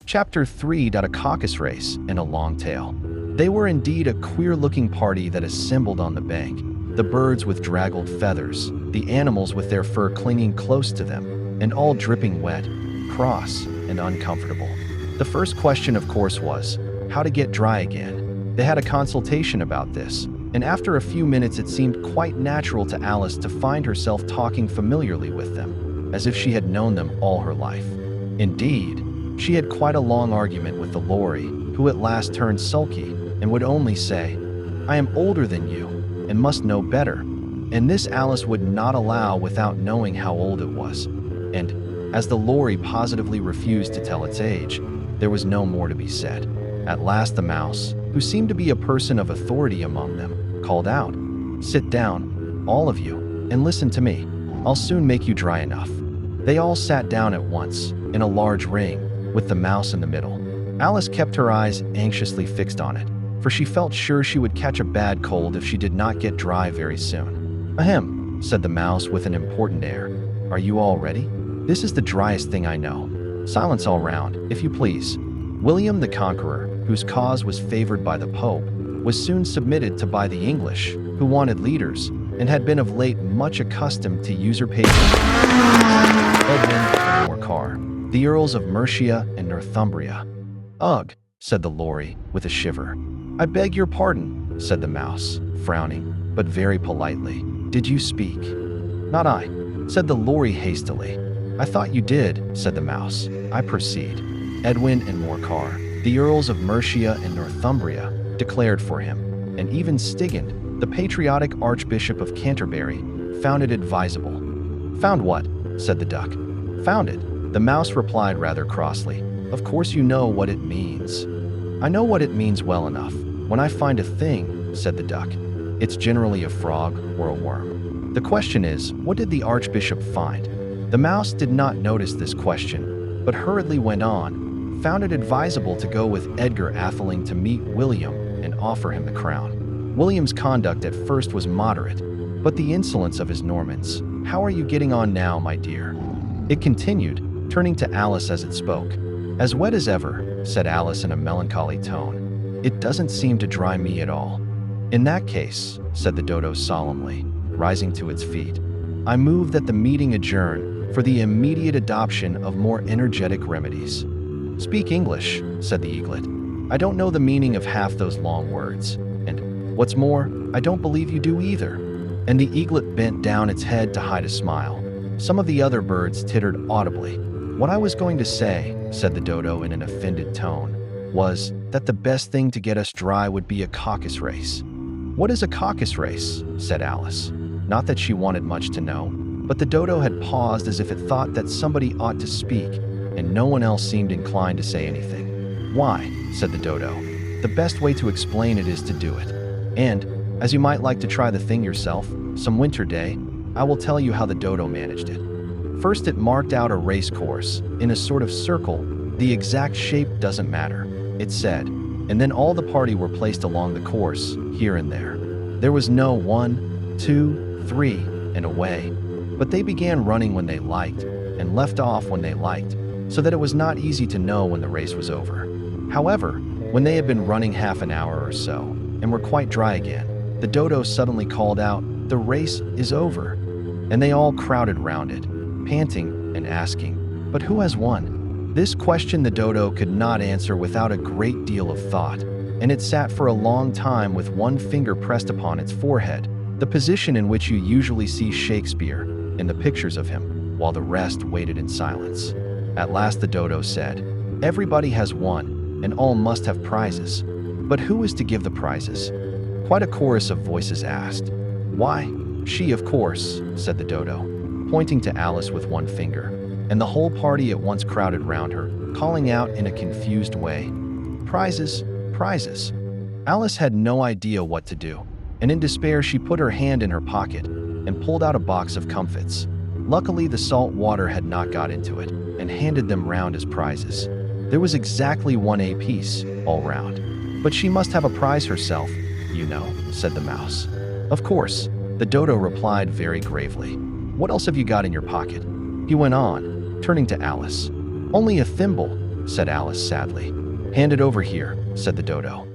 Chapter 3. A Caucus-Race and a long tail. They were indeed a queer-looking party that assembled on the bank. The birds with draggled feathers, the animals with their fur clinging close to them, and all dripping wet, cross, and uncomfortable. The first question, of course, was how to get dry again. They had a consultation about this, and after a few minutes it seemed quite natural to Alice to find herself talking familiarly with them, as if she had known them all her life. Indeed, she had quite a long argument with the Lorry, who at last turned sulky and would only say, "I am older than you and must know better," and this Alice would not allow without knowing how old it was. And, as the Lorry positively refused to tell its age, there was no more to be said. At last the mouse, who seemed to be a person of authority among them, called out, "Sit down, all of you, and listen to me. I'll soon make you dry enough." They all sat down at once, in a large ring, with the mouse in the middle. Alice kept her eyes anxiously fixed on it, for she felt sure she would catch a bad cold if she did not get dry very soon. "Ahem," said the mouse with an important air. "Are you all ready? This is the driest thing I know. Silence all round, if you please." William the Conqueror, whose cause was favored by the Pope, was soon submitted to by the English, who wanted leaders, and had been of late much accustomed to usurpation. Edmund and Morcar, the Earls of Mercia and Northumbria. "Ugh," said the Lorry, with a shiver. "I beg your pardon," said the mouse, frowning, but very politely. "Did you speak?" "Not I," said the Lorry hastily. "I thought you did," said the mouse. "I proceed." Edwin and Morcar, the Earls of Mercia and Northumbria, declared for him, and even Stigand, the patriotic Archbishop of Canterbury, found it advisable. "Found what?" said the duck. "Found it," the mouse replied rather crossly. "Of course you know what it means." "I know what it means well enough. When I find a thing," said the duck, "it's generally a frog or a worm. The question is, what did the Archbishop find?" The mouse did not notice this question, but hurriedly went on, "Found it advisable to go with Edgar Atheling to meet William and offer him the crown. William's conduct at first was moderate, but the insolence of his Normans. How are you getting on now, my dear?" It continued, turning to Alice as it spoke. "As wet as ever," said Alice in a melancholy tone. "It doesn't seem to dry me at all." "In that case," said the dodo solemnly, rising to its feet, "I move that the meeting adjourn for the immediate adoption of more energetic remedies." "Speak English," said the eaglet. "I don't know the meaning of half those long words, and, what's more, I don't believe you do either." And the eaglet bent down its head to hide a smile. Some of the other birds tittered audibly. "What I was going to say," said the dodo in an offended tone, "was that the best thing to get us dry would be a caucus race." "What is a caucus race?" said Alice. Not that she wanted much to know, but the dodo had paused as if it thought that somebody ought to speak, and no one else seemed inclined to say anything. "Why," said the dodo, "the best way to explain it is to do it. And, as you might like to try the thing yourself, some winter day, I will tell you how the dodo managed it. First it marked out a race course, in a sort of circle, the exact shape doesn't matter, it said, and then all the party were placed along the course, here and there. There was no 1, 2, 3, and away, but they began running when they liked, and left off when they liked, so that it was not easy to know when the race was over. However, when they had been running half an hour or so, and were quite dry again, the dodo suddenly called out, 'The race is over,' and they all crowded round it, panting and asking, 'But who has won?' This question the dodo could not answer without a great deal of thought, and it sat for a long time with one finger pressed upon its forehead, the position in which you usually see Shakespeare in the pictures of him, while the rest waited in silence. At last the dodo said, 'Everybody has won, and all must have prizes. But who is to give the prizes?' Quite a chorus of voices asked. "Why, she, of course," said the dodo, pointing to Alice with one finger, and the whole party at once crowded round her, calling out in a confused way, "Prizes, prizes." Alice had no idea what to do, and in despair she put her hand in her pocket and pulled out a box of comfits. Luckily the salt water had not got into it, and handed them round as prizes. There was exactly 1 apiece, all round. "But she must have a prize herself, you know," said the mouse. "Of course," the dodo replied very gravely. "What else have you got in your pocket?" He went on, turning to Alice. "Only a thimble," said Alice sadly. Hand it over here, said the dodo.